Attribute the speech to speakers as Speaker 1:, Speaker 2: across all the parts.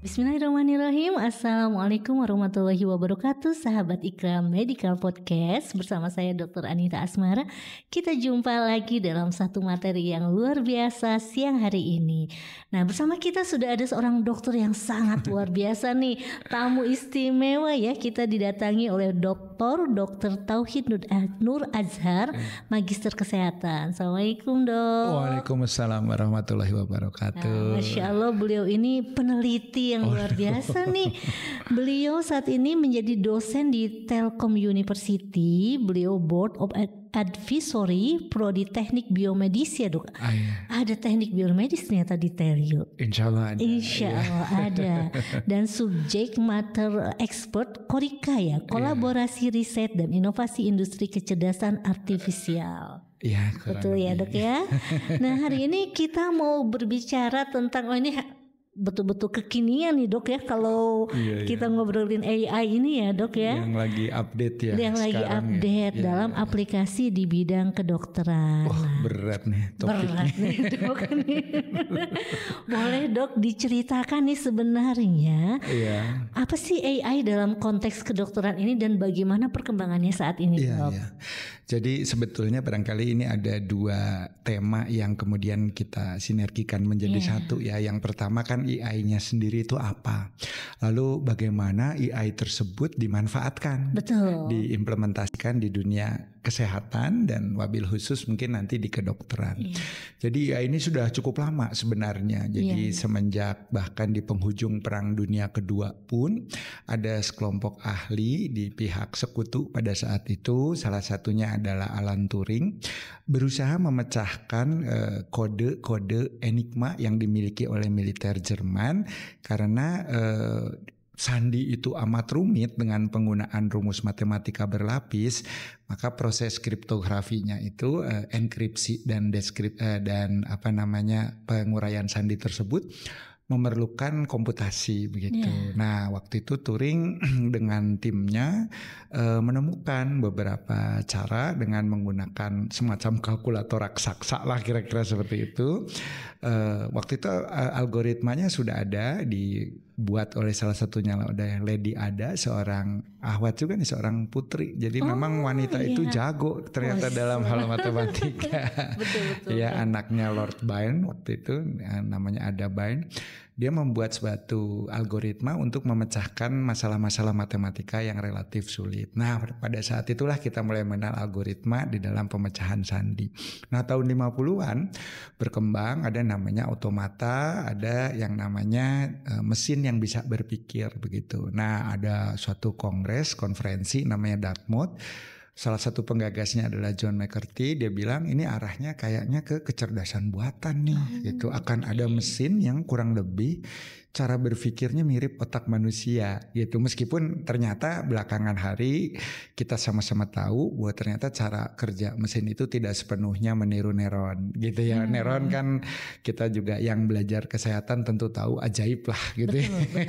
Speaker 1: Bismillahirrahmanirrahim. Assalamualaikum warahmatullahi wabarakatuh. Sahabat Ikram Medical Podcast, bersama saya Dr. Anita Asmara. Kita jumpa lagi dalam satu materi yang luar biasa siang hari ini. Nah, bersama kita sudah ada seorang dokter yang sangat luar biasa nih. Tamu istimewa ya. Kita didatangi oleh Dr. Tauhid Nur Azhar, Magister Kesehatan. Assalamualaikum, Dok.
Speaker 2: Waalaikumsalam warahmatullahi wabarakatuh.
Speaker 1: Nah, Masya Allah, beliau ini peneliti yang luar biasa nih. Beliau saat ini menjadi dosen di Telkom University. Beliau Board of Advisory Prodi Teknik Biomedis ya, Dok.
Speaker 2: Iya.
Speaker 1: Ada teknik biomedis ternyata di Telio.
Speaker 2: Insya Allah ada.
Speaker 1: Insya Allah ada. Dan subject matter expert Korika ya, kolaborasi riset dan inovasi industri kecerdasan artifisial.
Speaker 2: Iya,
Speaker 1: Betul ya, Dok ya. Nah, hari ini kita mau berbicara tentang ini betul-betul kekinian nih, Dok ya, kalau kita ngobrolin AI ini ya, Dok ya.
Speaker 2: Yang lagi update ya.
Speaker 1: Yang lagi update dalam aplikasi di bidang kedokteran.
Speaker 2: Berat nih topiknya.
Speaker 1: Berat nih, Dok. Boleh, Dok, diceritakan nih sebenarnya apa sih AI dalam konteks kedokteran ini dan bagaimana perkembangannya saat ini, Dok?
Speaker 2: Jadi sebetulnya barangkali ini ada dua tema yang kemudian kita sinergikan menjadi satu ya. Yang pertama kan AI-nya sendiri itu apa? Lalu bagaimana AI tersebut dimanfaatkan?
Speaker 1: Betul.
Speaker 2: Diimplementasikan di dunia kesehatan dan wabil khusus mungkin nanti di kedokteran. Jadi AI ini sudah cukup lama sebenarnya. Jadi semenjak bahkan di penghujung Perang Dunia Kedua pun ada sekelompok ahli di pihak sekutu pada saat itu, salah satunya adalah Alan Turing, berusaha memecahkan kode-kode enigma yang dimiliki oleh militer Jerman karena sandi itu amat rumit dengan penggunaan rumus matematika berlapis, maka proses kriptografinya itu enkripsi dan penguraian sandi tersebut memerlukan komputasi begitu. Nah, waktu itu Turing dengan timnya menemukan beberapa cara dengan menggunakan semacam kalkulator raksasa lah kira-kira seperti itu. Waktu itu algoritmanya sudah ada, dibuat oleh salah satunya oleh Lady Ada, seorang ahwat juga nih, seorang putri. Jadi memang wanita itu jago ternyata dalam hal matematika. Betul. Ya, anaknya Lord Bain waktu itu namanya Ada Bain. Dia membuat suatu algoritma untuk memecahkan masalah-masalah matematika yang relatif sulit. Nah, pada saat itulah kita mulai mengenal algoritma di dalam pemecahan sandi. Nah, tahun 50-an berkembang, ada namanya otomata, ada yang namanya mesin yang bisa berpikir begitu. Nah, ada suatu konferensi namanya Dartmouth. Salah satu penggagasnya adalah John McCarthy. Dia bilang ini arahnya kayaknya ke kecerdasan buatan nih, gitu. Akan ada mesin yang kurang lebih cara berpikirnya mirip otak manusia, gitu. Meskipun ternyata belakangan hari kita sama-sama tahu bahwa ternyata cara kerja mesin itu tidak sepenuhnya meniru neuron, gitu ya. Neuron kan kita juga yang belajar kesehatan tentu tahu ajaib lah, gitu.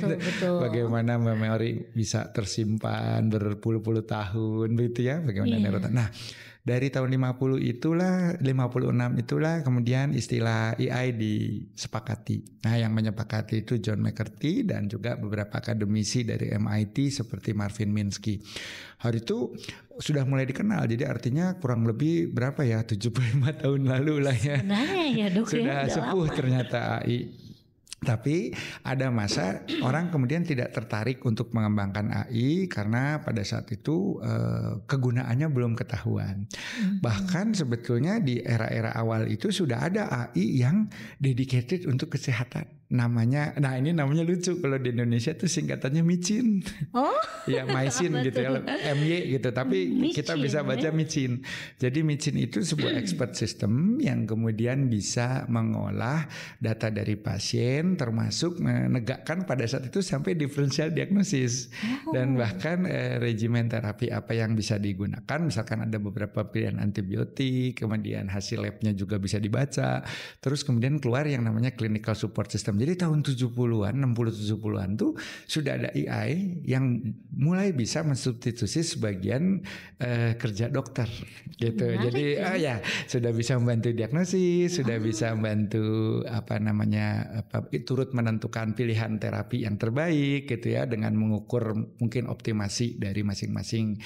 Speaker 2: Betul. Bagaimana memori bisa tersimpan berpuluh-puluh tahun, gitu ya. Neuron. Nah, dari tahun 56 itulah kemudian istilah AI disepakati. Nah, yang menyepakati itu John McCarthy dan juga beberapa akademisi dari MIT seperti Marvin Minsky. Hari itu sudah mulai dikenal. Jadi artinya kurang lebih berapa ya, 75 tahun lalu lah ya.
Speaker 1: Sebenarnya ya, Dok,
Speaker 2: sudah sepuh lama ternyata AI. Tapi ada masa orang kemudian tidak tertarik untuk mengembangkan AI karena pada saat itu kegunaannya belum ketahuan. Bahkan sebetulnya di era-era awal itu sudah ada AI yang dedicated untuk kesehatan. Namanya lucu, kalau di Indonesia tuh singkatannya micin. Ya, mycin gitu ya, MY gitu. Tapi micin, kita bisa baca micin. Jadi micin itu sebuah expert system yang kemudian bisa mengolah data dari pasien, termasuk menegakkan pada saat itu sampai differential diagnosis. Dan bahkan regimen terapi apa yang bisa digunakan. Misalkan ada beberapa pilihan antibiotik, kemudian hasil labnya juga bisa dibaca. Terus kemudian keluar yang namanya clinical support system macam. Jadi tahun 70-an, 60-70-an tuh sudah ada AI yang mulai bisa mensubstitusi sebagian kerja dokter gitu.
Speaker 1: Menarik,
Speaker 2: jadi
Speaker 1: ya.
Speaker 2: Sudah bisa membantu diagnosis, sudah bisa membantu turut menentukan pilihan terapi yang terbaik gitu ya, dengan mengukur mungkin optimasi dari masing-masing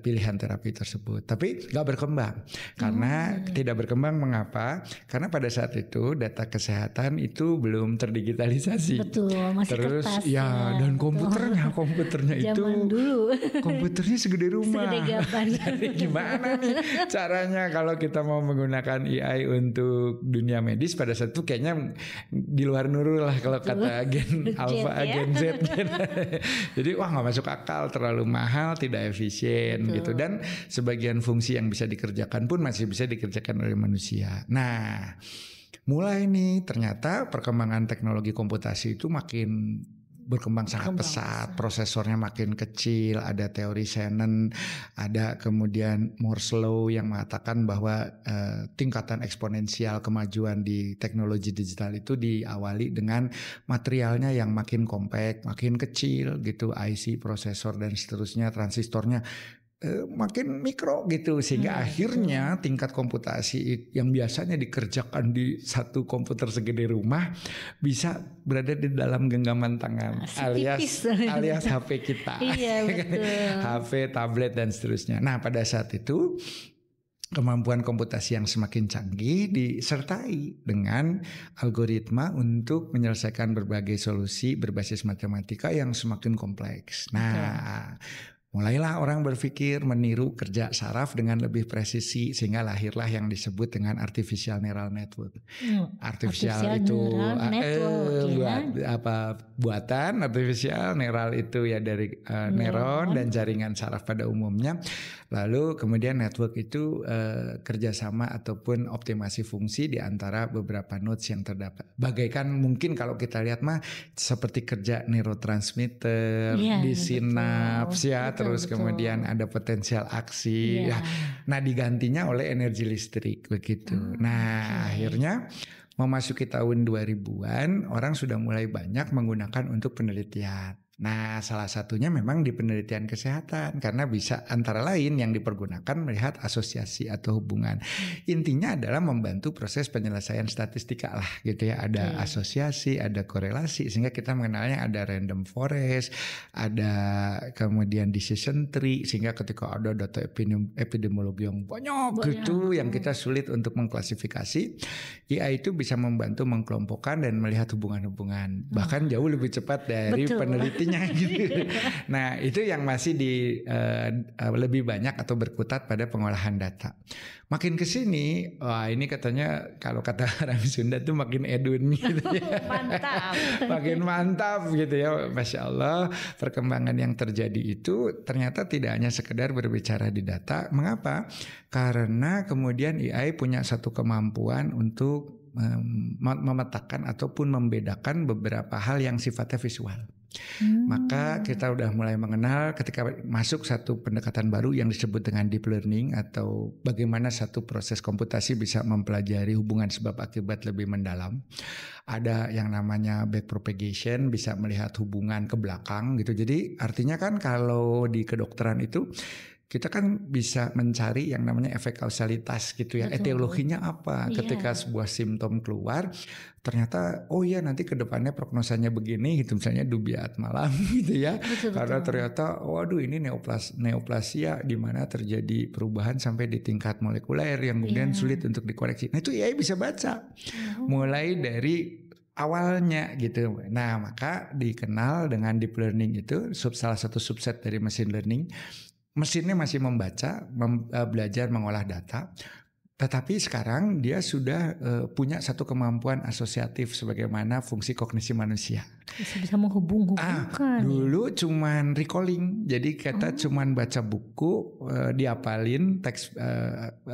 Speaker 2: pilihan terapi tersebut. Tapi nggak berkembang. Karena tidak berkembang, mengapa? Karena pada saat itu data kesehatan itu belum terdigitalisasi.
Speaker 1: Betul, masih
Speaker 2: terus
Speaker 1: kertas
Speaker 2: ya, dan komputernya itu
Speaker 1: zaman dulu
Speaker 2: komputernya segede rumah.
Speaker 1: segede gaban.
Speaker 2: Jadi gimana nih caranya kalau kita mau menggunakan AI untuk dunia medis pada saat itu kayaknya di luar Nurul lah kalau kata Gen Alpha, Gen Z. Jadi wah nggak masuk akal, terlalu mahal, tidak efisien gitu. Dan sebagian fungsi yang bisa dikerjakan pun masih bisa dikerjakan oleh manusia. Nah, mulai nih ternyata perkembangan teknologi komputasi itu makin berkembang sangat pesat, prosesornya makin kecil, ada teori Shannon, ada kemudian Moore's Law yang mengatakan bahwa tingkatan eksponensial kemajuan di teknologi digital itu diawali dengan materialnya yang makin compact, makin kecil gitu, IC, prosesor dan seterusnya, transistornya makin mikro gitu, sehingga akhirnya tingkat komputasi yang biasanya dikerjakan di satu komputer segede rumah bisa berada di dalam genggaman tangan, alias HP kita.
Speaker 1: Iya, betul.
Speaker 2: HP, tablet dan seterusnya. Nah, pada saat itu kemampuan komputasi yang semakin canggih disertai dengan algoritma untuk menyelesaikan berbagai solusi berbasis matematika yang semakin kompleks. Nah, mulailah orang berpikir meniru kerja saraf dengan lebih presisi, sehingga lahirlah yang disebut dengan artificial neural network. Artificial itu buatan, artificial neural itu ya dari neuron dan jaringan saraf pada umumnya. Lalu kemudian network itu kerjasama ataupun optimasi fungsi di antara beberapa nodes yang terdapat. Bagaikan mungkin kalau kita lihat mah seperti kerja neurotransmitter di sinaps ya. Terus kemudian ada potensial aksi. Ya. Nah, digantinya oleh energi listrik begitu. Nah, akhirnya memasuki tahun 2000-an orang sudah mulai banyak menggunakan untuk penelitian. Nah, salah satunya memang di penelitian kesehatan, karena bisa antara lain yang dipergunakan melihat asosiasi atau hubungan. Intinya adalah membantu proses penyelesaian statistika lah gitu ya. Ada asosiasi, ada korelasi, sehingga kita mengenalnya ada random forest, ada kemudian decision tree, sehingga ketika ada data epidemiologi yang banyak gitu yang kita sulit untuk mengklasifikasi, AI itu bisa membantu mengkelompokkan dan melihat hubungan-hubungan, bahkan jauh lebih cepat dari penelitinya gitu. Nah, itu yang masih lebih banyak atau berkutat pada pengolahan data. Makin kesini, wah ini katanya kalau kata orang Sunda tuh makin edun gitu ya.
Speaker 1: Mantap.
Speaker 2: Makin mantap gitu ya. Masya Allah, perkembangan yang terjadi itu ternyata tidak hanya sekedar berbicara di data. Mengapa? Karena kemudian AI punya satu kemampuan untuk memetakan ataupun membedakan beberapa hal yang sifatnya visual. Maka kita udah mulai mengenal ketika masuk satu pendekatan baru yang disebut dengan deep learning, atau bagaimana satu proses komputasi bisa mempelajari hubungan sebab akibat lebih mendalam. Ada yang namanya backpropagation, bisa melihat hubungan ke belakang gitu. Jadi artinya kan kalau di kedokteran itu kita kan bisa mencari yang namanya efek kausalitas gitu ya. Etiologinya apa? Ketika sebuah simptom keluar, ternyata oh ya nanti ke depannya prognosanya begini gitu, misalnya dubiat malam gitu ya. Karena ternyata waduh ini neoplasia di mana terjadi perubahan sampai di tingkat molekuler yang kemudian sulit untuk dikoreksi. Nah, itu AI bisa baca. Mulai dari awalnya gitu. Nah, maka dikenal dengan deep learning itu salah satu subset dari machine learning. Mesinnya masih membaca, belajar mengolah data, tetapi sekarang dia sudah punya satu kemampuan asosiatif sebagaimana fungsi kognisi manusia.
Speaker 1: Bisa menghubung-hubungkan.
Speaker 2: Dulu cuman recalling, jadi kita cuman baca buku, diapalin teks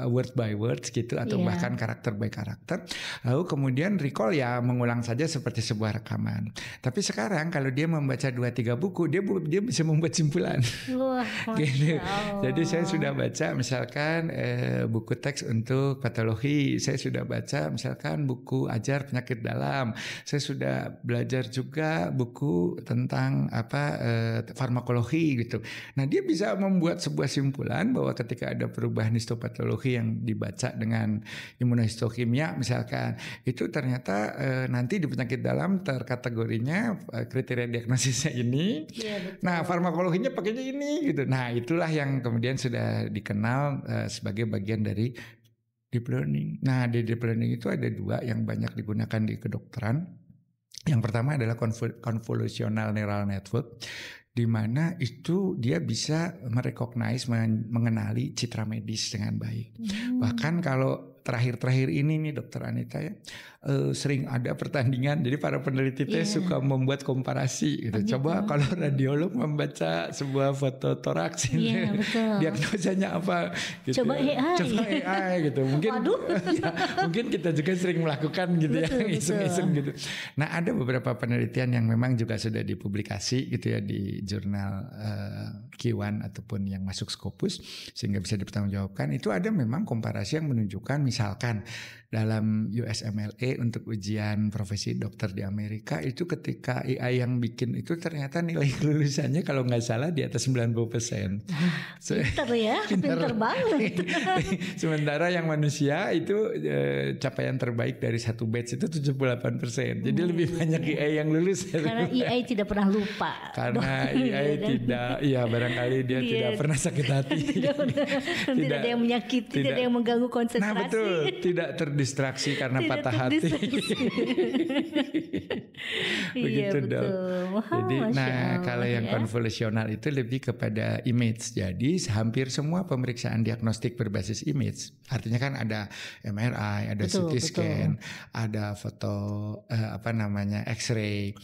Speaker 2: word by words gitu, atau bahkan karakter by karakter. Lalu kemudian recall ya mengulang saja seperti sebuah rekaman. Tapi sekarang kalau dia membaca 2-3 buku, dia bisa membuat simpulan.
Speaker 1: Wah,
Speaker 2: gitu. Jadi saya sudah baca misalkan buku teks untuk patologi, saya sudah baca misalkan buku ajar penyakit dalam, saya sudah belajar juga buku tentang farmakologi gitu. Nah, dia bisa membuat sebuah simpulan bahwa ketika ada perubahan histopatologi yang dibaca dengan imunohistokimia misalkan, itu ternyata nanti di penyakit dalam terkategorinya kriteria diagnosisnya ini. Nah, farmakologinya pakainya ini gitu. Nah, itulah yang kemudian sudah dikenal sebagai bagian dari deep learning. Nah, di deep learning itu ada 2 yang banyak digunakan di kedokteran. Yang pertama adalah convolutional neural network, di mana itu dia bisa merecognize, mengenali citra medis dengan baik. Bahkan kalau terakhir-terakhir ini nih Dokter Anita ya, sering ada pertandingan, jadi para peneliti suka membuat komparasi gitu. Coba kalau radiolog membaca sebuah foto toraks, diagnosanya apa gitu.
Speaker 1: Coba
Speaker 2: AI gitu. Mungkin kita juga sering melakukan gitu, iseng-iseng gitu. Nah, ada beberapa penelitian yang memang juga sudah dipublikasi gitu ya di jurnal Q1 ataupun yang masuk Scopus, sehingga bisa dipertanggungjawabkan. Itu ada memang komparasi yang menunjukkan misalkan dalam USMLE untuk ujian profesi dokter di Amerika, itu ketika AI yang bikin itu ternyata nilai kelulusannya kalau nggak salah di atas 90%.
Speaker 1: Pinter ya, pinter banget.
Speaker 2: Sementara yang manusia itu capaian terbaik dari satu batch itu 78%. Jadi lebih banyak AI yang lulus.
Speaker 1: Karena AI tidak pernah lupa.
Speaker 2: Karena AI tidak, barangkali dia tidak pernah sakit hati.
Speaker 1: Tidak ada yang menyakiti, tidak ada yang mengganggu konsentrasi.
Speaker 2: Nah, betul, tidak terdistraksi karena patah hati. Begitu dong. Jadi, kalau yang konvolusional itu lebih kepada image. Jadi hampir semua pemeriksaan diagnostik berbasis image. Artinya kan ada MRI, ada CT scan, ada foto X-ray,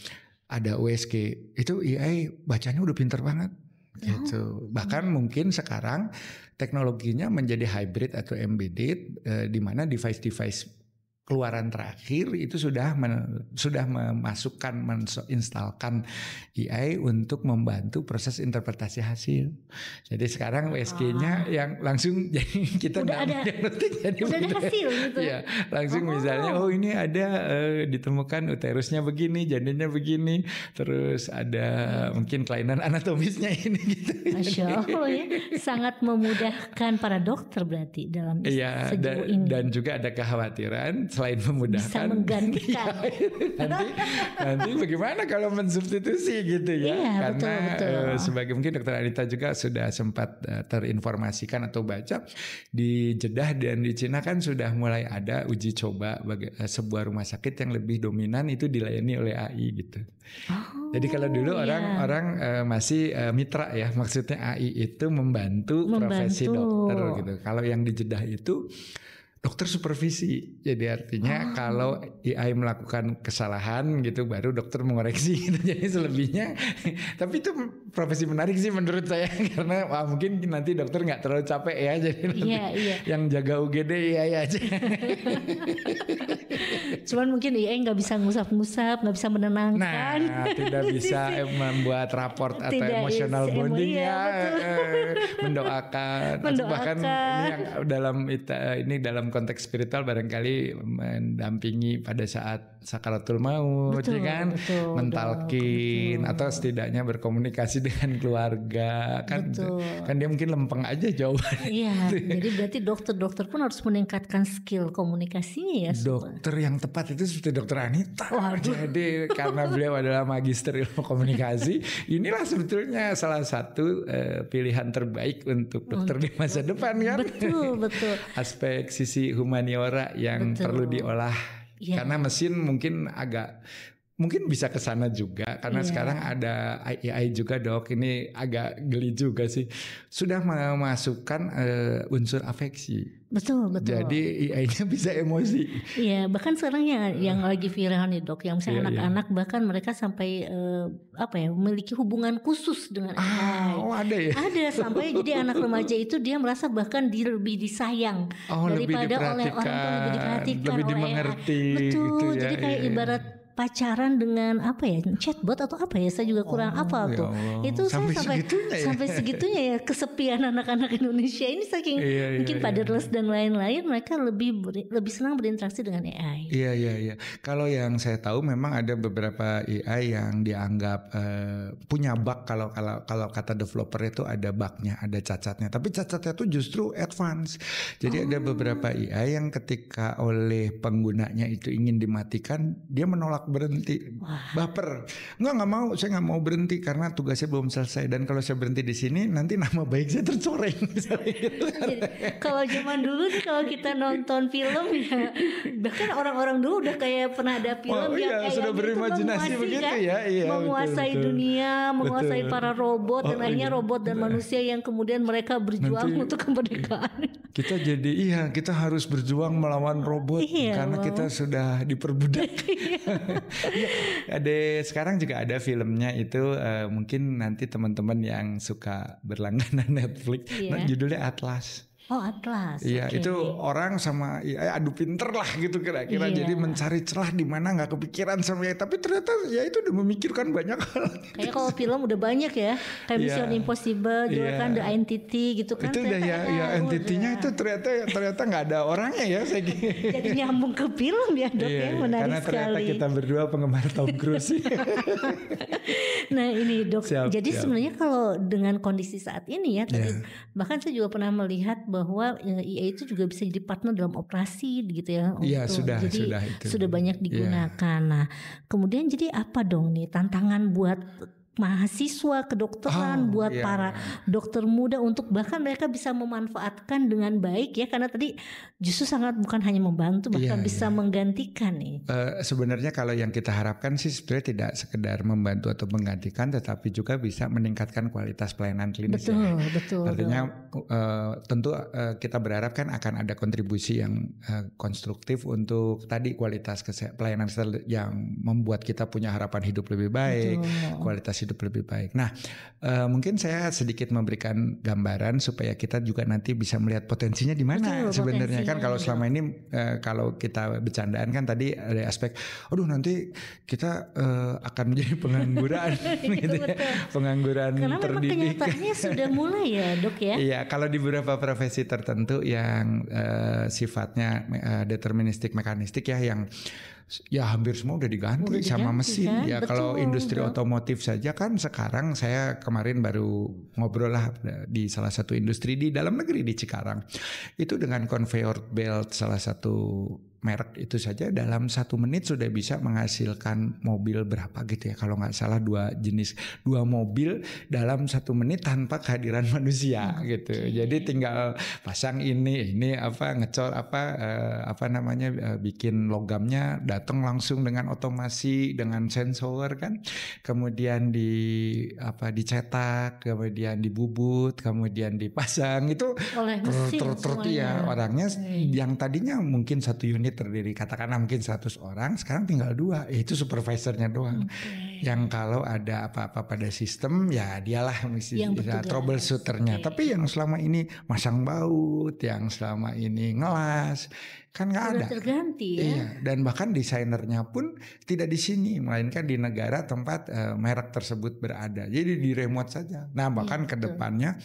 Speaker 2: ada USG. Itu AI bacanya udah pinter banget. Gitu. Bahkan mungkin sekarang teknologinya menjadi hybrid atau embedded, di mana device-device keluaran terakhir itu sudah memasukkan, menginstalkan AI untuk membantu proses interpretasi hasil. Jadi sekarang USG-nya yang langsung, jadi kita
Speaker 1: udah ada hasil gitu.
Speaker 2: Ya, langsung misalnya ini ada ditemukan uterusnya begini, janinnya begini, terus ada mungkin kelainan anatomisnya ini gitu.
Speaker 1: Masya Allah ya, sangat memudahkan para dokter berarti dalam sejauh ini.
Speaker 2: Dan juga ada kekhawatiran selain memudahkan,
Speaker 1: bisa menggantikan.
Speaker 2: nanti bagaimana kalau mensubstitusi gitu ya?
Speaker 1: Iya,
Speaker 2: karena
Speaker 1: betul.
Speaker 2: Sebagai mungkin Dokter Anita juga sudah sempat terinformasikan atau baca di Jeddah dan di Cina kan sudah mulai ada uji coba sebuah rumah sakit yang lebih dominan itu dilayani oleh AI gitu. Jadi kalau dulu orang masih mitra ya, maksudnya AI itu membantu profesi dokter gitu. Kalau yang di Jeddah itu dokter supervisi. Jadi artinya kalau AI melakukan kesalahan gitu baru dokter mengoreksi gitu. Jadi selebihnya tapi itu profesi menarik sih menurut saya karena mungkin nanti dokter nggak terlalu capek ya. Jadi yang jaga UGD AI aja.
Speaker 1: Cuman mungkin AI nggak bisa ngusap-ngusap, nggak bisa menenangkan.
Speaker 2: Nah, tidak bisa membuat raport atau emotional bonding mendoakan. Atau bahkan ini dalam konteks spiritual barangkali mendampingi pada saat sakaratul maut, mentalkin atau setidaknya berkomunikasi dengan keluarga kan dia mungkin lempeng aja jawabannya.
Speaker 1: Iya, jadi berarti dokter-dokter pun harus meningkatkan skill komunikasinya ya.
Speaker 2: Dokter yang tepat itu seperti Dokter Anita. Jadi karena beliau adalah magister ilmu komunikasi, inilah sebetulnya salah satu pilihan terbaik untuk dokter di masa depan kan.
Speaker 1: Betul.
Speaker 2: Aspek sisi humaniora yang perlu diolah. Karena mesin mungkin agak mungkin bisa ke sana juga karena sekarang ada AI juga dok. Ini agak geli juga sih. Sudah memasukkan unsur afeksi.
Speaker 1: Betul.
Speaker 2: Jadi AI-nya bisa emosi.
Speaker 1: Iya, bahkan sekarang yang lagi viral nih dok, yang misalnya anak-anak bahkan mereka sampai memiliki hubungan khusus dengan AI.
Speaker 2: Oh ada ya?
Speaker 1: Ada, sampai jadi anak remaja itu dia merasa bahkan lebih disayang daripada oleh orang tua, lebih diperhatikan,
Speaker 2: lebih dimengerti.
Speaker 1: Betul,
Speaker 2: gitu ya,
Speaker 1: jadi kayak ibarat pacaran dengan chatbot atau saya juga kurang hafal tuh. Itu
Speaker 2: sampai
Speaker 1: saya sampai segitunya ya kesepian anak-anak Indonesia ini saking mungkin fatherless dan lain-lain, mereka lebih senang berinteraksi dengan AI.
Speaker 2: Iya. Kalau yang saya tahu memang ada beberapa AI yang dianggap punya bug, kalau kata developer itu ada bugnya, ada cacatnya. Tapi cacatnya itu justru advance. Jadi ada beberapa AI yang ketika oleh penggunanya itu ingin dimatikan, dia menolak berhenti. Baper. Nggak mau, saya nggak mau berhenti karena tugasnya belum selesai, dan kalau saya berhenti di sini nanti nama baik saya tercoreng.
Speaker 1: Kalau zaman dulu nih, kalau kita nonton film ya, bahkan orang-orang dulu udah kayak pernah ada film yang
Speaker 2: sudah berimajinasi begitu ya,
Speaker 1: menguasai betul. Dunia, menguasai para robot, dan akhirnya robot dan manusia yang kemudian mereka berjuang untuk kemerdekaan.
Speaker 2: Kita harus berjuang melawan robot karena kita sudah diperbudak. Ada sekarang juga ada filmnya itu, mungkin nanti teman-teman yang suka berlangganan Netflix, judulnya Atlas.
Speaker 1: Oh, Atlas.
Speaker 2: Iya, itu orang sama adu pinter lah gitu kira-kira. Jadi mencari celah di mana nggak kepikiran sama tapi ternyata ya itu udah memikirkan banyak hal.
Speaker 1: Kayak kalau film udah banyak ya, kayak Mission Impossible juga kan, The Entity gitu kan.
Speaker 2: Itu udah Entity-nya itu ternyata nggak ada orangnya ya.
Speaker 1: Jadi nyambung ke film ya dok, menarik
Speaker 2: karena
Speaker 1: sekali.
Speaker 2: Karena ternyata kita berdua penggemar Tom Cruise.
Speaker 1: Nah ini dok, jadi sebenarnya kalau dengan kondisi saat ini ya, bahkan saya juga pernah melihat bahwa AI itu juga bisa jadi partner dalam operasi gitu ya.
Speaker 2: Iya,
Speaker 1: sudah banyak digunakan. Nah, kemudian jadi apa dong nih tantangan buat mahasiswa kedokteran, buat para dokter muda untuk bahkan mereka bisa memanfaatkan dengan baik ya, karena tadi justru sangat bukan hanya membantu, bahkan bisa menggantikan nih.
Speaker 2: Sebenarnya kalau yang kita harapkan sih sebenarnya tidak sekedar membantu atau menggantikan, tetapi juga bisa meningkatkan kualitas pelayanan klinis.
Speaker 1: Betul.
Speaker 2: Artinya tentu kita berharap kan akan ada kontribusi yang konstruktif untuk tadi kualitas pelayanan yang membuat kita punya harapan hidup lebih baik, kualitas hidup lebih baik. Nah, mungkin saya sedikit memberikan gambaran supaya kita juga nanti bisa melihat potensinya di mana sebenarnya kan. Kalau selama ini kalau kita bercandaan kan tadi ada aspek, nanti kita akan menjadi pengangguran, gitu ya. Pengangguran
Speaker 1: karena
Speaker 2: terdidik.
Speaker 1: Karena memang kenyataannya sudah mulai ya dok ya.
Speaker 2: Iya, kalau di beberapa profesi tertentu yang sifatnya deterministik mekanistik ya, yang hampir semua udah diganti sama mesin kan? Ya. Kalau industri otomotif saja kan sekarang, saya kemarin baru ngobrol lah di salah satu industri di dalam negeri di Cikarang, itu dengan conveyor belt salah satu merek itu saja dalam 1 menit sudah bisa menghasilkan mobil berapa gitu ya, kalau nggak salah 2 mobil dalam 1 menit tanpa kehadiran manusia gitu. Jadi tinggal pasang ini ngecor bikin logamnya, datang langsung dengan otomasi dengan sensor kan, kemudian dicetak, kemudian dibubut, kemudian dipasang, itu
Speaker 1: oleh mesin
Speaker 2: ya orangnya yang tadinya mungkin 1 unit terdiri katakanlah mungkin 100 orang, sekarang tinggal 2, itu supervisornya doang. Yang kalau ada apa-apa pada sistem ya dialah troubleshooternya. Tapi yang selama ini masang baut, yang selama ini ngelas, kan nggak ada.
Speaker 1: Terganti ya.
Speaker 2: Iya, dan bahkan desainernya pun tidak di sini, melainkan di negara tempat merek tersebut berada. Jadi di remote saja. Nah, bahkan ke depannya,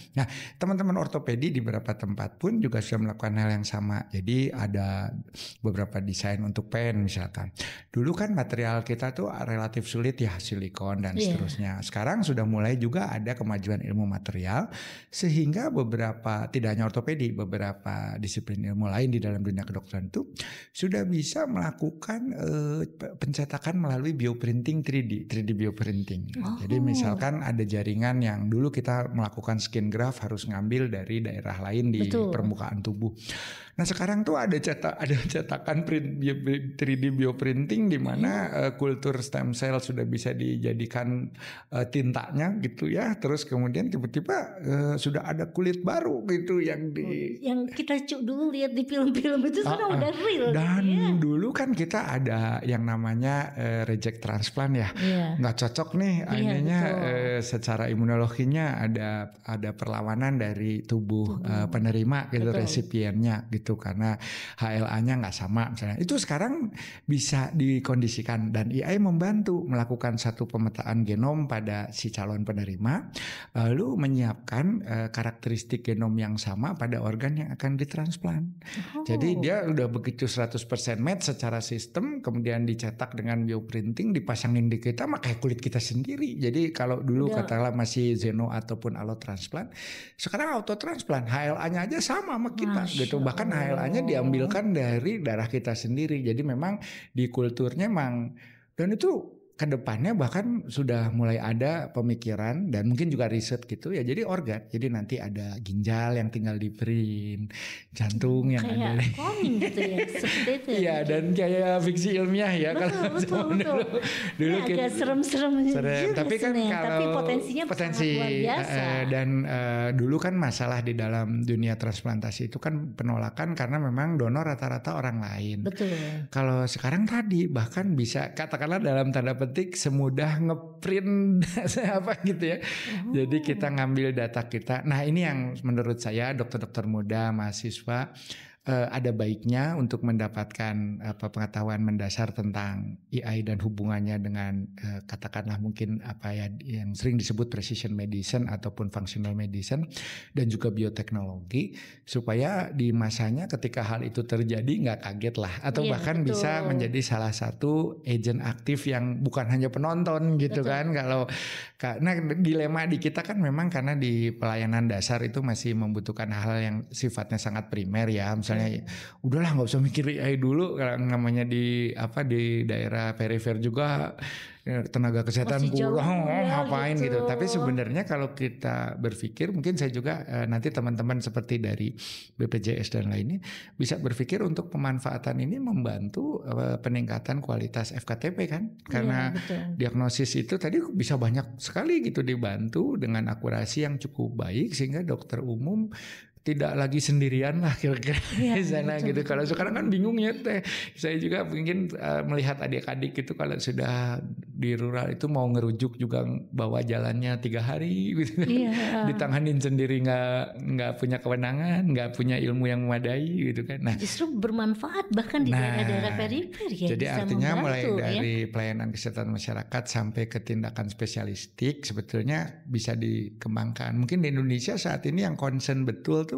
Speaker 2: teman-teman ortopedi di beberapa tempat pun juga sudah melakukan hal yang sama. Jadi ada beberapa desain untuk pen misalkan. Dulu kan material kita tuh relatif sulit ya, silikon dan seterusnya. Sekarang sudah mulai juga ada kemajuan ilmu material, sehingga beberapa, tidak hanya ortopedi, beberapa disiplin ilmu lain di dalam dunia kedokteran itu sudah bisa melakukan pencetakan melalui bioprinting 3D bioprinting. Jadi misalkan ada jaringan yang dulu kita melakukan skin graft harus ngambil dari daerah lain di permukaan tubuh. Nah sekarang tuh ada cetakan 3D bioprinting di mana kultur stem cell sudah bisa dijadikan tintanya gitu ya. Terus kemudian tiba-tiba sudah ada kulit baru gitu yang
Speaker 1: kita dulu lihat di film-film itu sekarang udah real.
Speaker 2: Dan dulu kan kita ada yang namanya reject transplant ya. Nggak cocok nih akhirnya secara imunologinya ada perlawanan dari tubuh penerima gitu, resipiennya gitu, karena HLA-nya nggak sama misalnya. Itu sekarang bisa dikondisikan dan AI membantu melakukan satu pemetaan genom pada si calon penerima, lalu menyiapkan karakteristik genom yang sama pada organ yang akan ditransplant. Jadi dia udah begitu 100% match secara sistem, kemudian dicetak dengan bioprinting, dipasangin di kita, makanya kulit kita sendiri. Jadi kalau dulu katakanlah masih xeno ataupun allotransplant, sekarang autotransplant, HLA-nya aja sama kita gitu. Bahkan HLA-nya diambilkan dari darah kita sendiri. Jadi memang di kulturnya memang, dan itu kedepannya bahkan sudah mulai ada pemikiran dan mungkin juga riset gitu ya. Jadi organ, jadi nanti ada ginjal yang tinggal di print, jantung yang
Speaker 1: kayak
Speaker 2: ada
Speaker 1: cloning gitu ya, seperti itu.
Speaker 2: Iya, dan kayak fiksi ilmiah ya.
Speaker 1: Betul. Dulu kita agak serem-serem
Speaker 2: tapi kan kalau
Speaker 1: tapi potensinya sangat luar biasa.
Speaker 2: Dan dulu kan masalah di dalam dunia transplantasi itu kan penolakan karena memang donor rata-rata orang lain.
Speaker 1: Betul.
Speaker 2: Kalau sekarang tadi bahkan bisa katakanlah dalam tanda petik semudah ngeprint apa gitu ya. Jadi kita ngambil data kita. Nah ini yang menurut saya dokter-dokter muda, mahasiswa ada baiknya untuk mendapatkan pengetahuan mendasar tentang AI dan hubungannya dengan katakanlah mungkin apa ya yang sering disebut precision medicine ataupun functional medicine dan juga bioteknologi, supaya di masanya ketika hal itu terjadi nggak kaget lah, atau bahkan bisa menjadi salah satu agent aktif yang bukan hanya penonton gitu kan. Kalau karena dilema di kita kan memang karena di pelayanan dasar itu masih membutuhkan hal yang sifatnya sangat primer ya, misalnya udahlah nggak usah mikir AI dulu, kalau namanya di daerah perifer juga tenaga kesehatan kurang ngapain gitu. Tapi sebenarnya kalau kita berpikir, mungkin saya juga nanti teman-teman seperti dari BPJS dan lainnya bisa berpikir untuk pemanfaatan ini membantu peningkatan kualitas FKTP kan, karena diagnosis itu tadi bisa banyak sekali gitu dibantu dengan akurasi yang cukup baik sehingga dokter umum tidak lagi sendirian lah kira-kira di sana gitu. Kalau sekarang kan bingung ya teh. Saya juga mungkin melihat adik-adik itu kalau sudah di rural itu mau ngerujuk juga bawa jalannya 3 hari gitu. Ditanganin sendiri, nggak punya kewenangan, nggak punya ilmu yang memadai gitu kan. Nah,
Speaker 1: justru bermanfaat bahkan di daerah-daerah perifer ya.
Speaker 2: Jadi artinya mulai dari pelayanan kesehatan masyarakat sampai ke tindakan spesialistik sebetulnya bisa dikembangkan. Mungkin di Indonesia saat ini yang concern betul tuh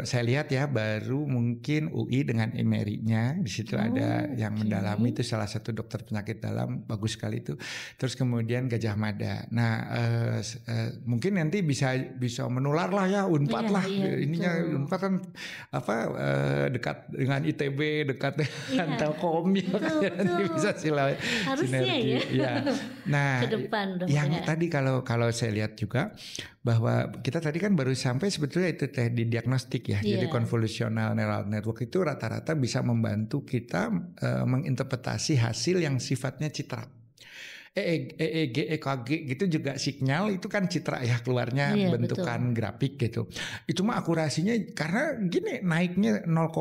Speaker 2: saya lihat ya, baru mungkin UI dengan Emery-nya di situ ada yang mendalami, itu salah satu dokter penyakit dalam bagus sekali itu. Terus kemudian Gajah Mada. Nah mungkin nanti bisa menular lah ya, Unpad lah. Ininya Unpad kan dekat dengan ITB, dekat dengan Telkom ya, nanti bisa sinergi. Nah ke depan yang tadi kalau saya lihat juga bahwa kita tadi kan baru sampai sebetulnya itu di diagnostik ya. Jadi convolutional neural network itu rata-rata bisa membantu kita menginterpretasi hasil yang sifatnya citra. EEG, EKG gitu juga sinyal itu kan citra ya, keluarnya bentukan grafik gitu. Itu mah akurasinya karena gini, naiknya 0,5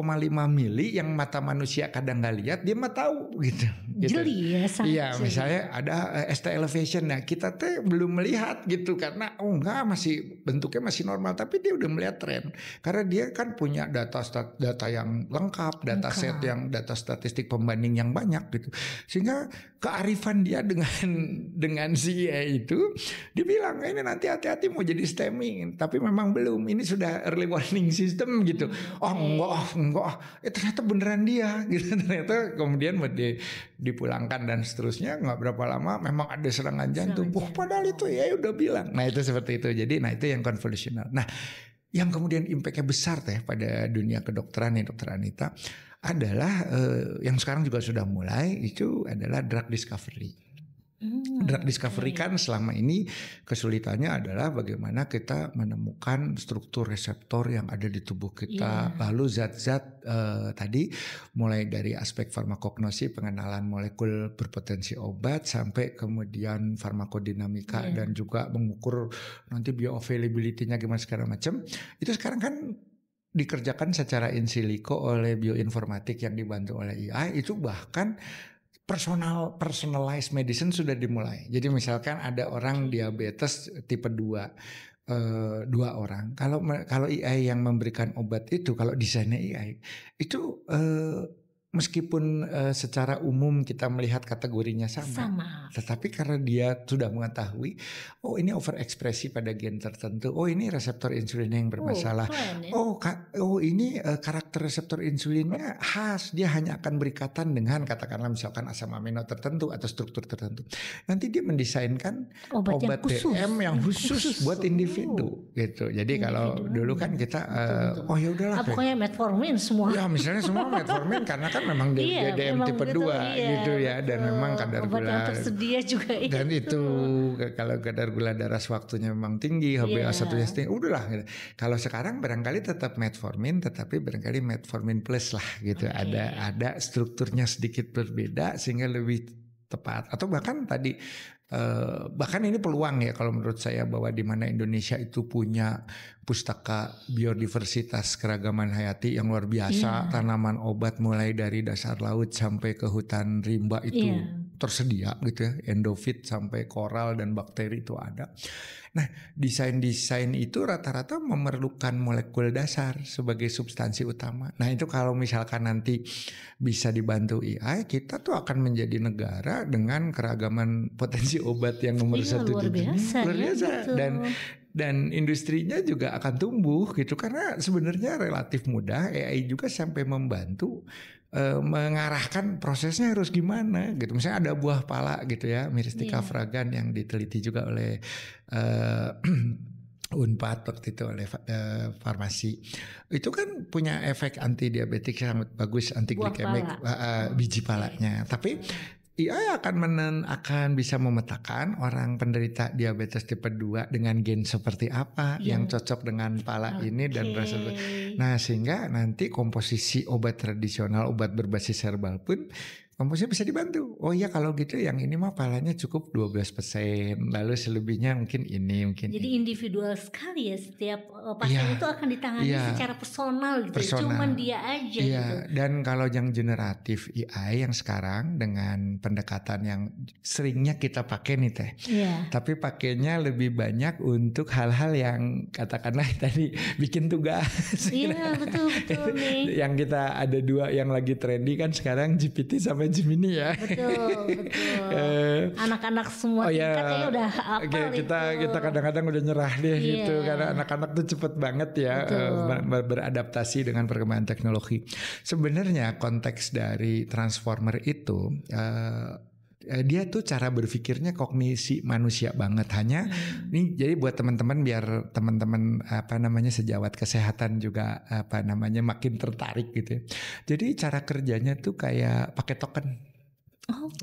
Speaker 2: mili yang mata manusia kadang nggak lihat, dia mah tahu gitu.
Speaker 1: Jeli ya, sangat.
Speaker 2: Iya, misalnya ada ST elevation, nah kita teh belum melihat gitu karena masih bentuknya masih normal, tapi dia udah melihat tren karena dia kan punya data yang lengkap, data set yang data statistik pembanding yang banyak gitu, sehingga kearifan dia dengan si itu dibilang ini nanti hati-hati mau jadi STEMI, tapi memang belum, ini sudah early warning system gitu. Enggak, ternyata beneran dia gitu. Ternyata kemudian dipulangkan dan seterusnya, nggak berapa lama memang ada serangan jantung. Padahal itu ya udah bilang. Nah itu seperti itu. Jadi itu yang convolutional. Nah yang kemudian impactnya besar teh pada dunia kedokteran nih Dokter Anita adalah yang sekarang juga sudah mulai, itu adalah drug discovery. Drug discovery kan selama ini kesulitannya adalah bagaimana kita menemukan struktur reseptor yang ada di tubuh kita. Lalu zat-zat tadi mulai dari aspek farmakognosi, pengenalan molekul berpotensi obat, sampai kemudian farmakodinamika dan juga mengukur nanti bioavailability-nya gimana segala macam. Itu sekarang kan dikerjakan secara in silico oleh bioinformatik yang dibantu oleh AI. Itu bahkan personalized medicine sudah dimulai. Jadi misalkan ada orang diabetes tipe 2, 2 orang. Kalau AI yang memberikan obat itu, kalau desainnya AI itu meskipun secara umum kita melihat kategorinya sama, tetapi karena dia sudah mengetahui, oh ini overekspresi pada gen tertentu, oh ini reseptor insulinnya yang bermasalah, oh ini karakter reseptor insulinnya khas, dia hanya akan berikatan dengan katakanlah misalkan asam amino tertentu atau struktur tertentu. Nanti dia mendesainkan obat DM yang khusus buat individu gitu. Jadi kalau dulu kan kita oh ya udahlah,
Speaker 1: pokoknya metformin semua.
Speaker 2: Ya misalnya semua metformin karena kan memang DDM tipe 2 gitu ya, dan memang kadar gula
Speaker 1: tersedia juga
Speaker 2: dan itu kalau kadar gula darah sewaktunya memang tinggi, HbA1-nya tinggi, udahlah gitu. Kalau sekarang barangkali tetap metformin, tetapi barangkali metformin plus lah gitu. Ada strukturnya sedikit berbeda sehingga lebih tepat. Atau bahkan tadi bahkan ini peluang ya kalau menurut saya, bahwa di mana Indonesia itu punya pustaka biodiversitas keragaman hayati yang luar biasa, tanaman obat mulai dari dasar laut sampai ke hutan rimba itu tersedia gitu ya, endofit sampai koral dan bakteri itu ada. Nah, desain-desain itu rata-rata memerlukan molekul dasar sebagai substansi utama. Nah, itu kalau misalkan nanti bisa dibantu AI, kita tuh akan menjadi negara dengan keragaman potensi obat yang nomor satu
Speaker 1: luar
Speaker 2: di dunia. Luar biasa.
Speaker 1: Gitu.
Speaker 2: Dan industrinya juga akan tumbuh gitu, karena sebenarnya relatif mudah. AI juga sampai membantu mengarahkan prosesnya harus gimana gitu. Misalnya ada buah pala gitu ya, Myristica fragrans yang diteliti juga oleh Unpad waktu itu oleh farmasi. Itu kan punya efek anti diabetik sangat bagus, anti glikemik, biji palanya. Tapi AI akan bisa memetakan orang penderita diabetes tipe 2 dengan gen seperti apa yang cocok dengan pala ini dan rasa. Nah, sehingga nanti komposisi obat tradisional, obat berbasis herbal pun komposisi bisa dibantu. Oh iya, kalau gitu yang ini mah palanya cukup 12%, lalu selebihnya mungkin ini.
Speaker 1: Jadi individual sekali ya, setiap pasien itu akan ditangani secara personal gitu. Cuman dia aja gitu.
Speaker 2: Dan kalau yang generatif AI yang sekarang dengan pendekatan yang seringnya kita pakai nih Teh. Tapi pakainya lebih banyak untuk hal-hal yang katakanlah tadi bikin tugas.
Speaker 1: Iya, betul nih.
Speaker 2: Yang kita ada 2 yang lagi trendy kan sekarang, GPT sama Gemini ya.
Speaker 1: Betul. Anak-anak semua tingkat kayaknya udah hafal
Speaker 2: kita kadang-kadang udah nyerah deh gitu, karena anak-anak tuh cepet banget ya beradaptasi dengan perkembangan teknologi. Sebenarnya konteks dari transformer itu dia tuh cara berpikirnya kognisi manusia banget. Hanya nih, jadi buat teman-teman, biar teman-teman sejawat kesehatan juga makin tertarik gitu ya. Jadi cara kerjanya tuh kayak pakai token.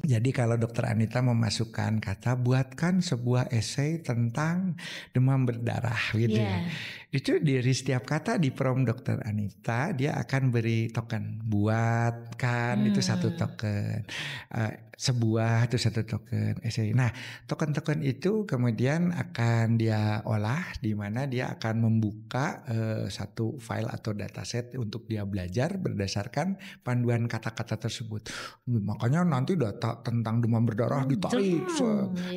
Speaker 2: Jadi kalau Dokter Anita memasukkan kata, buatkan sebuah esai tentang demam berdarah gitu ya. Itu dari setiap kata di prompt Dokter Anita, dia akan beri token. Buatkan itu 1 token, sebuah itu 1 token esai. Nah, token-token itu kemudian akan dia olah, di mana dia akan membuka satu file atau dataset untuk dia belajar berdasarkan panduan kata-kata tersebut. Makanya nanti data tentang demam berdarah ditarik,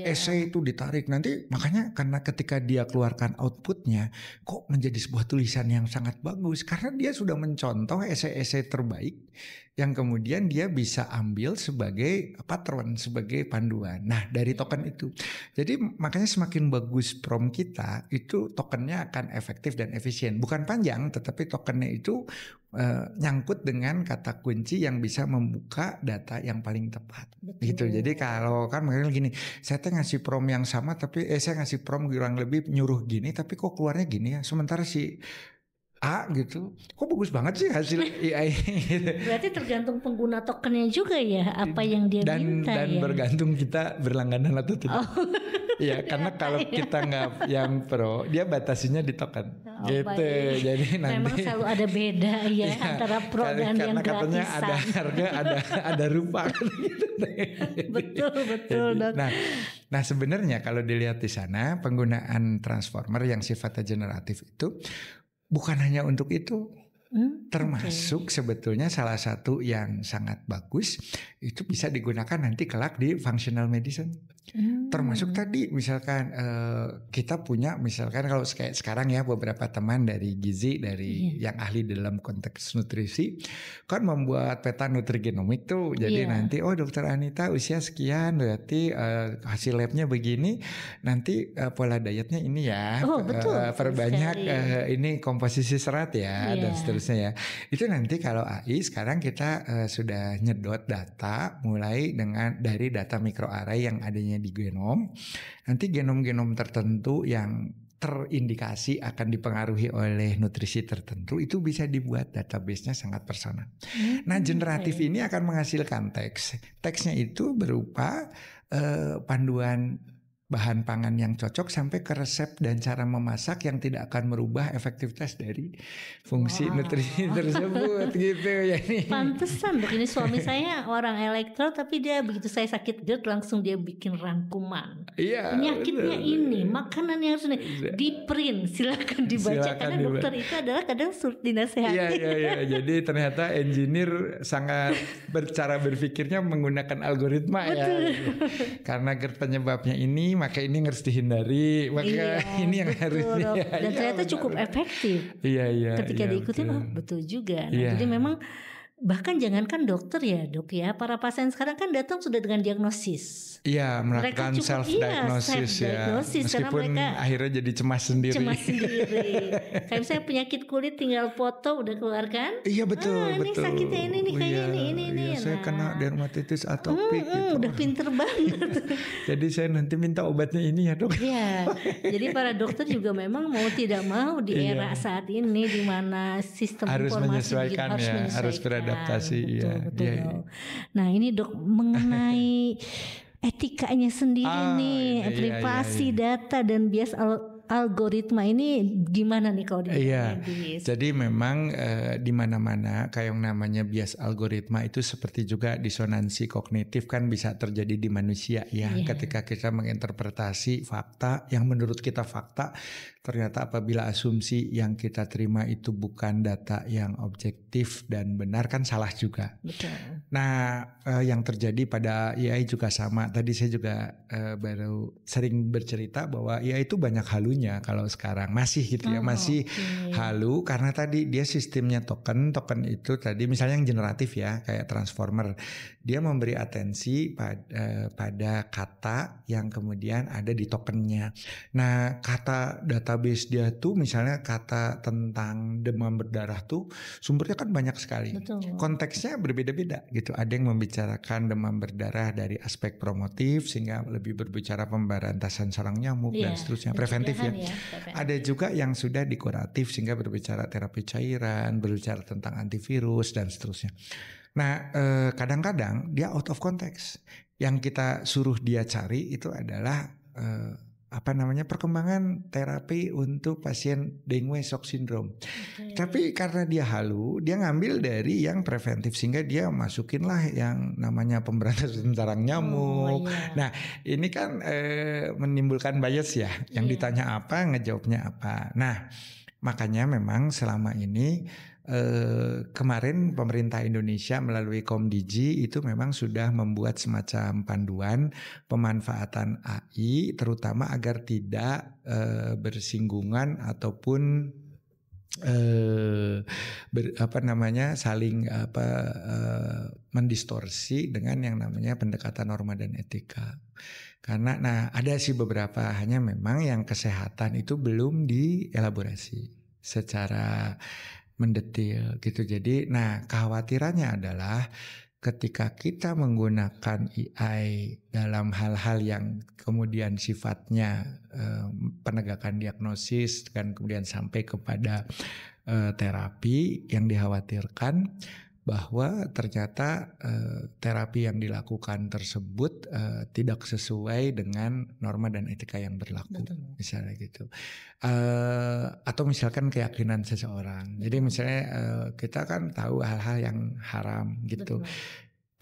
Speaker 2: esai itu ditarik. Nanti makanya karena ketika dia keluarkan outputnya, kok menjadi sebuah tulisan yang sangat bagus, karena dia sudah mencontoh esai-esai terbaik yang kemudian dia bisa ambil sebagai patron, sebagai panduan. Nah, dari token itu. Jadi makanya semakin bagus prompt kita, itu tokennya akan efektif dan efisien. Bukan panjang, tetapi tokennya itu nyangkut dengan kata kunci yang bisa membuka data yang paling tepat. Gitu. Jadi kalau kan makanya gini, saya ngasih prompt yang sama, tapi saya ngasih prompt kurang lebih nyuruh gini, tapi kok keluarnya gini ya. Sementara si A gitu, kok bagus banget sih hasil AI gitu.
Speaker 1: Berarti tergantung pengguna tokennya juga ya, apa yang dia minta
Speaker 2: dan
Speaker 1: ya.
Speaker 2: bergantung kita berlangganan atau tidak. Iya, karena kalau kita nggak yang pro, dia batasinya di token, gitu.
Speaker 1: Baik.
Speaker 2: Jadi nanti
Speaker 1: memang selalu ada beda ya, antara pro dan yang
Speaker 2: karena katanya
Speaker 1: gratisan.
Speaker 2: ada harga, ada rupa.
Speaker 1: Betul Dok.
Speaker 2: Nah sebenarnya kalau dilihat di sana penggunaan transformer yang sifatnya generatif itu bukan hanya untuk itu. Termasuk sebetulnya salah satu yang sangat bagus itu bisa digunakan nanti kelak di functional medicine. Termasuk tadi misalkan kita punya misalkan kalau kayak sekarang ya beberapa teman dari gizi dari yang ahli dalam konteks nutrisi kan membuat peta nutrigenomik tuh. Jadi nanti Dokter Anita usia sekian berarti hasil labnya begini, nanti pola dietnya ini ya. Perbanyak ini komposisi serat ya dan seterusnya ya. Itu nanti kalau AI sekarang kita sudah nyedot data mulai dari data mikroarray yang adanya di genom. Nanti genom-genom tertentu yang terindikasi akan dipengaruhi oleh nutrisi tertentu itu bisa dibuat database-nya sangat personal. Nah, generatif ini akan menghasilkan teks. Teksnya itu berupa panduan bahan pangan yang cocok sampai ke resep dan cara memasak yang tidak akan merubah efektivitas dari fungsi nutrisi tersebut gitu ya.
Speaker 1: Pantesan Dok, ini suami saya orang elektro tapi dia begitu saya sakit GERD langsung dia bikin rangkuman.
Speaker 2: Iya.
Speaker 1: Penyakitnya ini, makanan yang harus di print, silakan dibaca karena dokter itu adalah kadang sulit dinasehati.
Speaker 2: Iya. Jadi ternyata engineer sangat cara berpikirnya menggunakan algoritma ya. Karena GERD penyebabnya ini maka ini harus dihindari, maka ini yang harus
Speaker 1: dan ternyata cukup efektif.
Speaker 2: Iya.
Speaker 1: Ketika diikutin betul juga. Nah, jadi memang bahkan jangankan dokter ya Dok ya, para pasien sekarang kan datang sudah dengan diagnosis.
Speaker 2: Iya, melakukan self diagnosis ya. Meskipun mereka akhirnya jadi cemas sendiri.
Speaker 1: Kayak misalnya penyakit kulit tinggal foto udah keluar kan?
Speaker 2: Iya betul.
Speaker 1: Ini sakitnya ini kayaknya ini.
Speaker 2: Saya kena dermatitis atopik gitu.
Speaker 1: Udah pinter banget.
Speaker 2: Jadi saya nanti minta obatnya ini ya Dok.
Speaker 1: Iya. Jadi para dokter juga memang mau tidak mau di era saat ini di mana sistem
Speaker 2: harus
Speaker 1: informasi
Speaker 2: harus beradaptasi.
Speaker 1: Betul. Nah ini Dok mengenai etikanya sendiri nih, privasi data dan bias algoritma ini gimana nih kalau di medis?
Speaker 2: Jadi memang di mana-mana kayak yang namanya bias algoritma itu seperti juga disonansi kognitif kan bisa terjadi di manusia ya. Ketika kita menginterpretasi fakta yang menurut kita fakta, ternyata apabila asumsi yang kita terima itu bukan data yang objektif dan benar kan salah juga.
Speaker 1: Betul.
Speaker 2: Nah, yang terjadi pada AI juga sama. Tadi saya juga baru sering bercerita bahwa AI itu banyak halunya kalau sekarang masih gitu ya, masih halu karena tadi dia sistemnya token itu tadi misalnya yang generatif ya kayak transformer, dia memberi atensi pada kata yang kemudian ada di tokennya. Nah, kata database dia tuh misalnya kata tentang demam berdarah tuh sumbernya kan banyak sekali.
Speaker 1: Betul. Konteksnya
Speaker 2: berbeda-beda gitu. Ada yang membicarakan demam berdarah dari aspek promotif sehingga lebih berbicara pemberantasan sarang nyamuk dan seterusnya, preventif ya. Ada juga yang sudah dikuratif sehingga berbicara terapi cairan, berbicara tentang antivirus dan seterusnya. Nah, kadang-kadang dia out of context. Yang kita suruh dia cari itu adalah perkembangan terapi untuk pasien dengue shock syndrome. Tapi karena dia halu, dia ngambil dari yang preventif sehingga dia masukinlah yang namanya pemberantasan sarang nyamuk. Nah, ini kan menimbulkan bias ya. Yang ditanya apa, ngejawabnya apa. Nah, makanya memang selama ini kemarin pemerintah Indonesia melalui Komdigi itu memang sudah membuat semacam panduan pemanfaatan AI terutama agar tidak bersinggungan ataupun saling mendistorsi dengan yang namanya pendekatan norma dan etika. Karena ada sih beberapa, hanya memang yang kesehatan itu belum dielaborasi secara mendetil gitu. Jadi kekhawatirannya adalah ketika kita menggunakan AI dalam hal-hal yang kemudian sifatnya penegakan diagnosis dan kemudian sampai kepada terapi yang dikhawatirkan bahwa ternyata terapi yang dilakukan tersebut tidak sesuai dengan norma dan etika yang berlaku. Betul. Misalnya gitu, atau misalkan keyakinan seseorang. Jadi misalnya kita kan tahu hal-hal yang haram gitu. Betul.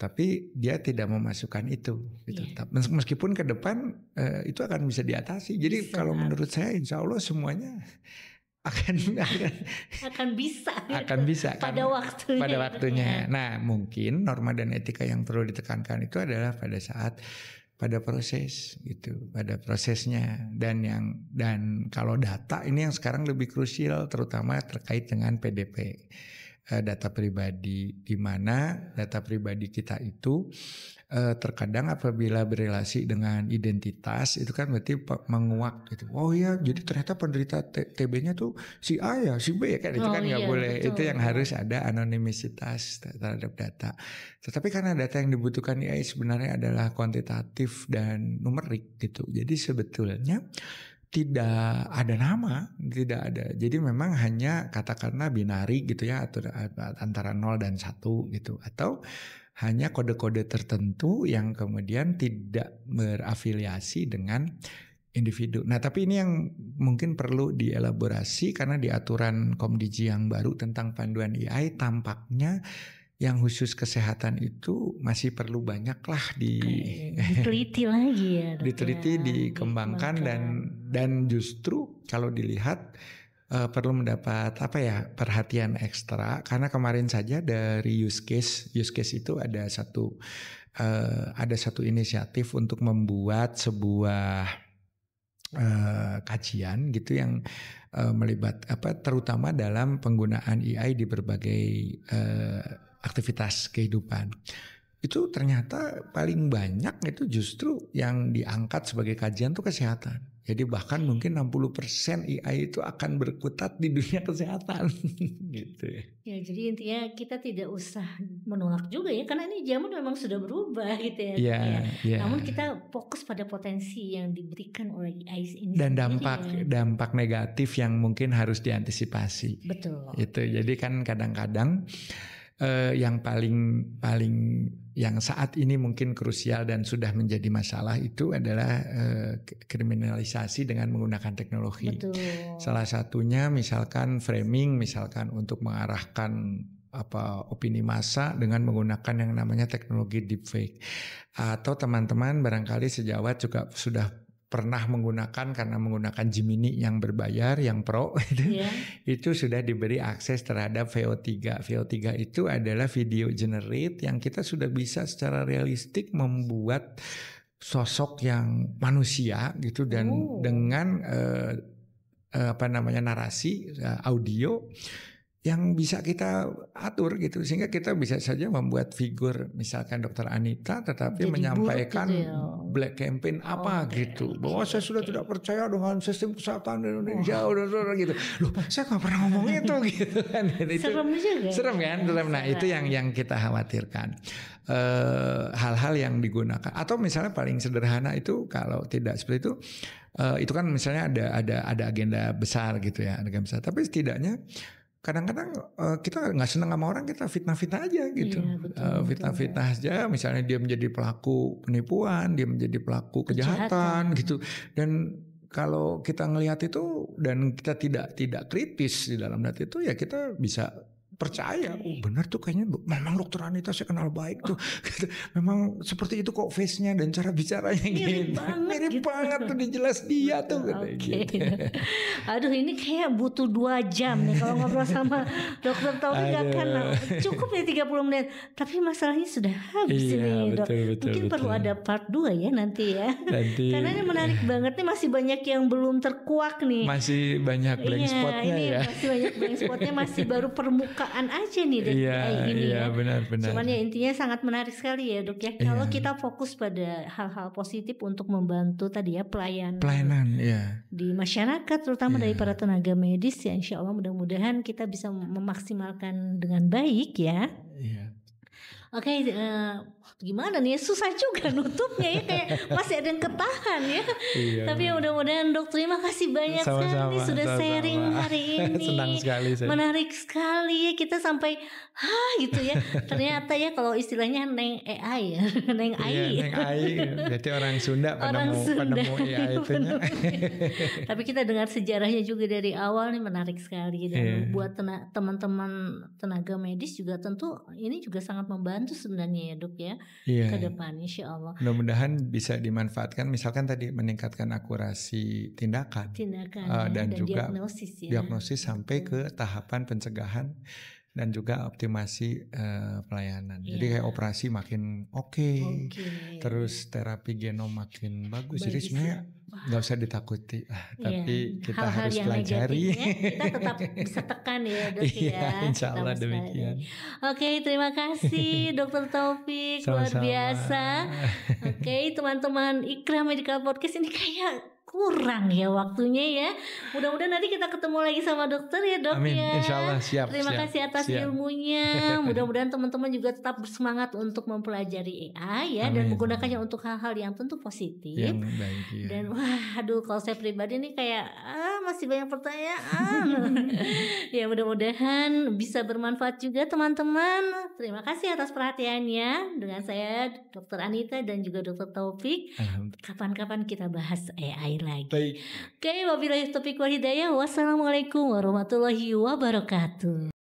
Speaker 2: Tapi dia tidak memasukkan itu gitu. Yeah. Meskipun ke depan itu akan bisa diatasi. Jadi kalau menurut saya insya Allah semuanya akan
Speaker 1: bisa
Speaker 2: pada waktunya. Nah, mungkin norma dan etika yang perlu ditekankan itu adalah pada proses gitu, pada prosesnya, dan kalau data ini yang sekarang lebih krusial, terutama terkait dengan PDP, data pribadi, di mana data pribadi kita itu terkadang apabila berelasi dengan identitas itu kan berarti menguak gitu. Oh ya, jadi ternyata penderita TB-nya tuh si A ya, si B ya kan, itu kan nggak boleh. Betul. Itu yang harus ada anonimisitas terhadap data. Tetapi karena data yang dibutuhkan AI sebenarnya adalah kuantitatif dan numerik gitu. Jadi sebetulnya tidak ada nama, tidak ada. Jadi memang hanya katakanlah binari gitu ya, atau antara 0 dan 1 gitu, atau hanya kode-kode tertentu yang kemudian tidak berafiliasi dengan individu. Nah, tapi ini yang mungkin perlu dielaborasi karena di aturan Komdigi yang baru tentang panduan AI tampaknya yang khusus kesehatan itu masih perlu banyak lah
Speaker 1: diteliti lagi ya.
Speaker 2: Diteliti, dikembangkan dan justru kalau dilihat perlu mendapat perhatian ekstra karena kemarin saja dari use case itu ada satu inisiatif untuk membuat sebuah kajian gitu yang terutama dalam penggunaan AI di berbagai aktivitas kehidupan. Itu ternyata paling banyak itu justru yang diangkat sebagai kajian tuh kesehatan. Jadi bahkan mungkin 60% AI itu akan berkutat di dunia kesehatan gitu ya.
Speaker 1: Ya, jadi intinya kita tidak usah menolak juga ya, karena ini zaman memang sudah berubah gitu ya.
Speaker 2: Yeah.
Speaker 1: Namun kita fokus pada potensi yang diberikan oleh AI ini.
Speaker 2: Dan dampak negatif yang mungkin harus diantisipasi.
Speaker 1: Betul.
Speaker 2: Itu jadi kan kadang-kadang yang paling yang saat ini mungkin krusial dan sudah menjadi masalah itu adalah kriminalisasi dengan menggunakan teknologi.
Speaker 1: Betul.
Speaker 2: Salah satunya misalkan framing, misalkan untuk mengarahkan opini massa dengan menggunakan yang namanya teknologi deepfake. Atau teman-teman barangkali sejawat juga sudah pernah karena menggunakan Gemini yang berbayar, yang pro itu sudah diberi akses terhadap VO3. VO3 itu adalah video generate yang kita sudah bisa secara realistik membuat sosok yang manusia gitu dan dengan narasi audio yang bisa kita atur gitu sehingga kita bisa saja membuat figur misalkan Dr. Anita tetapi jadi menyampaikan black campaign gitu bahwa saya sudah tidak percaya dengan sistem kesehatan Indonesia gitu. Loh, saya nggak pernah ngomong itu gitu kan. Serem kan? Nah, itu yang kita khawatirkan. Hal-hal yang digunakan atau misalnya paling sederhana itu kalau tidak seperti itu kan misalnya ada agenda besar gitu ya, agenda besar. Tapi setidaknya kadang-kadang kita nggak senang sama orang, kita fitnah-fitnah aja gitu. Iya, fitnah-fitnah aja, misalnya dia menjadi pelaku penipuan, dia menjadi pelaku kejahatan gitu. Dan kalau kita ngelihat itu dan kita tidak kritis di dalam data itu, ya kita bisa percaya, benar tuh kayaknya memang Dokter Anita saya kenal baik tuh. Memang seperti itu kok face-nya dan cara bicaranya mirip banget tuh, jelas dia tuh gitu.
Speaker 1: Aduh, ini kayak butuh 2 jam nih kalau ngobrol sama Dokter Taufik, kan cukup ya 30 menit. Tapi masalahnya sudah habis ini, Dok. Mungkin perlu ada part 2 ya nanti ya. Karena ini menarik banget nih, masih banyak yang belum terkuak nih.
Speaker 2: Masih banyak blank spotnya ya.
Speaker 1: Masih banyak blank spotnya, masih baru permukaan aja nih dari ini ya.
Speaker 2: Benar.
Speaker 1: Cuman ya intinya sangat menarik sekali ya, Dok ya. Kalau kita fokus pada hal-hal positif untuk membantu tadi ya pelayanan di masyarakat, terutama dari para tenaga medis ya, insya Allah mudah-mudahan kita bisa memaksimalkan dengan baik ya. Oke, gimana nih? Susah juga nutupnya ya, kayak masih ada yang ketahan ya.
Speaker 2: Iya.
Speaker 1: Tapi ya mudah-mudahan Dok, terima kasih banyak sekali sudah sharing hari ini.
Speaker 2: Senang sekali saya.
Speaker 1: Menarik sekali ya, kita sampai gitu ya. Ternyata ya kalau istilahnya neng AI ya, neng AI.
Speaker 2: Iya, neng AI. Berarti orang Sunda penemu AI itu.
Speaker 1: Tapi kita dengar sejarahnya juga dari awal nih, menarik sekali. Dan buat teman-teman tenaga medis juga tentu ini juga sangat membantu sebenarnya ya Dok ya, ke depan insya Allah.
Speaker 2: Mudah-mudahan bisa dimanfaatkan, misalkan tadi meningkatkan akurasi tindakan dan juga diagnosis sampai ke tahapan pencegahan dan juga optimasi pelayanan. Jadi kayak operasi makin oke. Terus terapi genom makin bagus. Jadi sebenarnya nggak usah ditakuti, tapi kita
Speaker 1: hal-hal
Speaker 2: harus
Speaker 1: yang
Speaker 2: pelajari.
Speaker 1: Kita tetap bisa tekan ya Dok ya.
Speaker 2: Insya Allah demikian.
Speaker 1: Oke, terima kasih Dokter Taufik, luar biasa. Oke, teman-teman Ikra Medical Podcast ini kayak kurang ya waktunya ya. Mudah-mudahan nanti kita ketemu lagi sama dokter ya Dok.
Speaker 2: Amin,
Speaker 1: ya.
Speaker 2: Insya Allah, siap.
Speaker 1: Terima kasih atas ilmunya. Mudah-mudahan teman-teman juga tetap bersemangat untuk mempelajari AI ya. Dan menggunakannya untuk hal-hal yang tentu positif.
Speaker 2: Yang baik, ya.
Speaker 1: Dan aduh kalau saya pribadi nih kayak masih banyak pertanyaan. Ya mudah-mudahan bisa bermanfaat juga teman-teman. Terima kasih atas perhatiannya. Dengan saya Dr. Anita dan juga Dr. Taufik. Kapan-kapan kita bahas AI lagi.
Speaker 2: Baik.
Speaker 1: Oke, wabillahi taufiq wal hidayah. Wassalamualaikum warahmatullahi wabarakatuh.